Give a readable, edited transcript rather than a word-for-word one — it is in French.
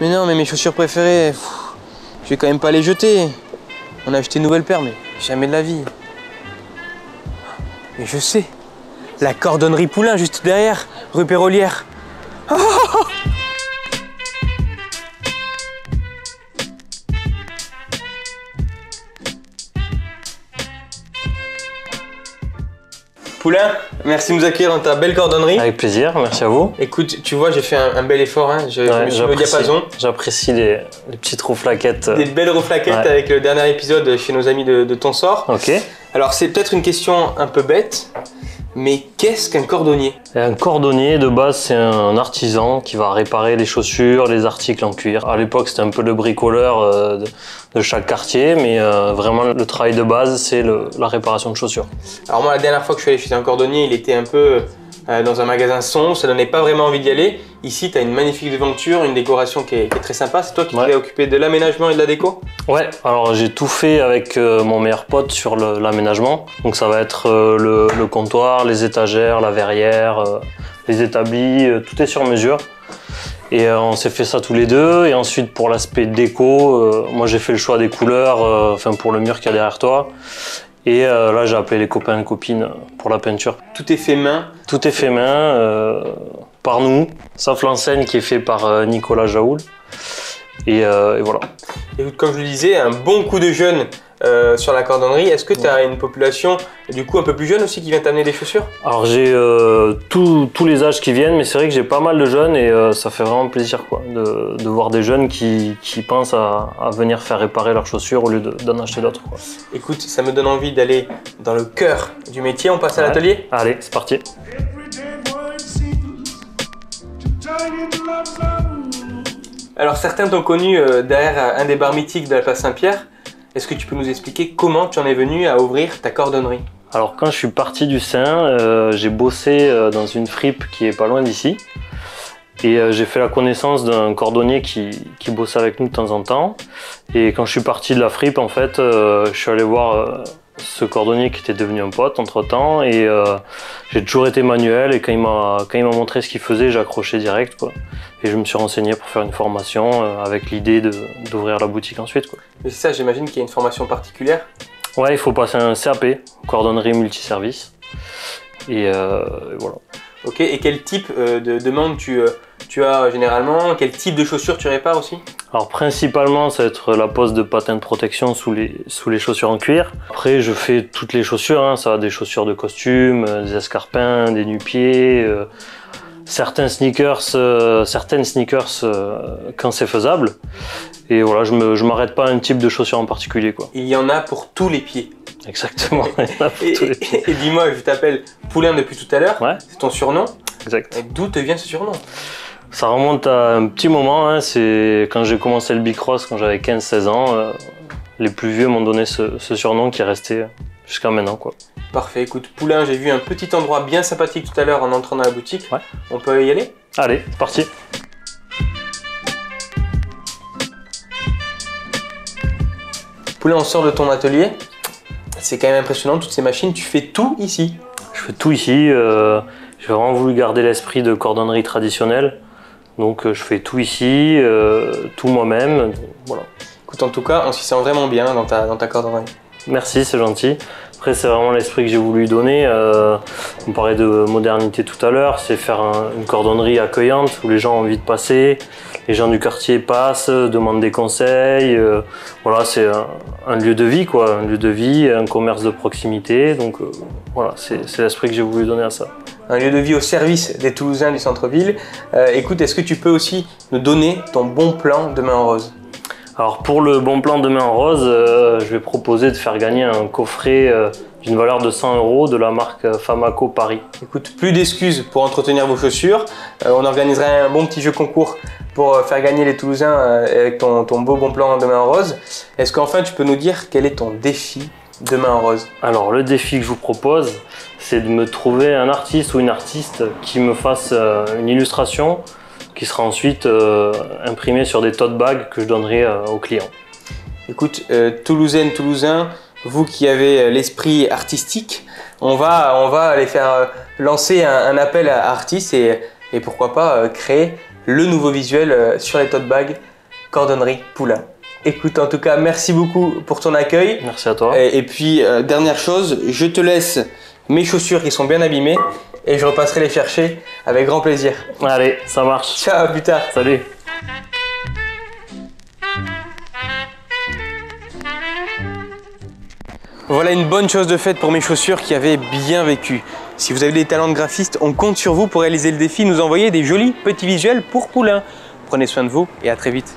Mais non, mais mes chaussures préférées, je vais quand même pas les jeter. On a acheté une nouvelle paire, mais jamais de la vie. Mais je sais, la cordonnerie Poulain juste derrière, rue Pérolière. Oh. Poulain, merci de nous accueillir dans ta belle cordonnerie. Avec plaisir, merci à vous. Écoute, tu vois, j'ai fait un bel effort, hein. Je me suis mis au diapason. J'apprécie les petites rouflaquettes. Des belles rouflaquettes avec le dernier épisode chez nos amis de Ton Sort. Ok. Alors, c'est peut-être une question un peu bête, mais qu'est-ce qu'un cordonnier? Un cordonnier, de base, c'est un artisan qui va réparer les chaussures, les articles en cuir. À l'époque, c'était un peu le bricoleur de chaque quartier, mais vraiment, le travail de base, c'est la réparation de chaussures. Alors moi, la dernière fois que je suis allé chez un cordonnier, il était un peu dans un magasin sombre, ça donnait pas vraiment envie d'y aller. Ici, tu as une magnifique devanture, une décoration qui est très sympa. C'est toi qui t'es occupé de l'aménagement et de la déco? Ouais, alors j'ai tout fait avec mon meilleur pote sur l'aménagement. Donc ça va être le comptoir, les étagères, la verrière, les établis, tout est sur mesure. Et on s'est fait ça tous les deux. Et ensuite, pour l'aspect déco, moi j'ai fait le choix des couleurs, pour le mur qu'il y a derrière toi. Et là, j'ai appelé les copains et copines pour la peinture. Tout est fait main? Tout est fait main par nous, sauf l'enseigne qui est fait par Nicolas Jaoul. Et voilà. Écoute, comme je le disais, un bon coup de jeunes sur la cordonnerie. Est-ce que tu as une population du coup un peu plus jeune aussi qui vient t'amener des chaussures? Alors j'ai tous les âges qui viennent, mais c'est vrai que j'ai pas mal de jeunes et ça fait vraiment plaisir quoi, de voir des jeunes qui pensent à venir faire réparer leurs chaussures au lieu d'en acheter d'autres. Écoute, ça me donne envie d'aller dans le cœur du métier. On passe à l'atelier? Allez, c'est parti. Alors certains t'ont connu derrière un des bars mythiques de la place Saint-Pierre. Est-ce que tu peux nous expliquer comment tu en es venu à ouvrir ta cordonnerie? Alors quand je suis parti du Saint, j'ai bossé dans une fripe qui est pas loin d'ici. Et j'ai fait la connaissance d'un cordonnier qui bossait avec nous de temps en temps. Et quand je suis parti de la fripe, en fait, je suis allé voir ce cordonnier qui était devenu un pote entre temps. Et j'ai toujours été manuel. Et quand il m'a montré ce qu'il faisait, j'ai accroché direct, quoi. Et je me suis renseigné pour faire une formation avec l'idée d'ouvrir la boutique ensuite, quoi. Mais c'est ça, j'imagine qu'il y a une formation particulière? Ouais, il faut passer un CAP, cordonnerie multiservice. Et voilà. Ok, et quel type de demande tu as généralement? Quel type de chaussures tu répares aussi? Alors principalement, ça va être la pose de patins de protection sous les chaussures en cuir. Après, je fais toutes les chaussures, hein. Ça va des chaussures de costume, des escarpins, des nu-pieds, certaines sneakers quand c'est faisable. Et voilà, je m'arrête pas à un type de chaussure en particulier, quoi. Il y en a pour tous les pieds. Exactement, il y en a pour tous les pieds. Et dis-moi, je t'appelle Poulain depuis tout à l'heure. Ouais. C'est ton surnom? Exact. D'où te vient ce surnom? Ça remonte à un petit moment, hein. C'est quand j'ai commencé le bicross, quand j'avais 15-16 ans. Les plus vieux m'ont donné ce surnom qui est resté jusqu'à maintenant, quoi. Parfait, écoute, Poulain, j'ai vu un petit endroit bien sympathique tout à l'heure en entrant dans la boutique. Ouais. On peut y aller? Allez, c'est parti. Poulain, on sort de ton atelier. C'est quand même impressionnant, toutes ces machines. Tu fais tout ici? Je fais tout ici. J'ai vraiment voulu garder l'esprit de cordonnerie traditionnelle. Donc je fais tout ici, tout moi-même. Voilà. Écoute, en tout cas, on s'y sent vraiment bien dans ta cordonnerie. Merci, c'est gentil. Après, c'est vraiment l'esprit que j'ai voulu donner. On parlait de modernité tout à l'heure. C'est faire une cordonnerie accueillante où les gens ont envie de passer. Les gens du quartier passent, demandent des conseils. Voilà, c'est un lieu de vie, quoi. Un lieu de vie, un commerce de proximité. Donc voilà, c'est l'esprit que j'ai voulu donner à ça. Un lieu de vie au service des Toulousains du centre-ville. Écoute, est-ce que tu peux aussi nous donner ton bon plan Demain en rose? Alors pour le bon plan Demain en rose, je vais proposer de faire gagner un coffret d'une valeur de 100 € de la marque Famaco Paris. Écoute, plus d'excuses pour entretenir vos chaussures. On organiserait un bon petit jeu concours pour faire gagner les Toulousains avec ton beau bon plan Demain en rose. Est-ce qu'enfin tu peux nous dire quel est ton défi Demain en rose? Alors le défi que je vous propose, c'est de me trouver un artiste ou une artiste qui me fasse une illustration qui sera ensuite imprimée sur des tote bags que je donnerai aux clients. Écoute, Toulousaine, Toulousain, vous qui avez l'esprit artistique, on va aller faire lancer un appel à artistes et pourquoi pas créer le nouveau visuel sur les tote bags Cordonnerie Poulain. Écoute, en tout cas, merci beaucoup pour ton accueil. Merci à toi. Et puis, dernière chose, je te laisse mes chaussures qui sont bien abîmées et je repasserai les chercher avec grand plaisir. Allez, ça marche. Ciao, à plus tard. Salut. Voilà une bonne chose de faite pour mes chaussures qui avaient bien vécu. Si vous avez des talents de graphiste, on compte sur vous pour réaliser le défi, nous envoyer des jolis petits visuels pour Poulain. Prenez soin de vous et à très vite.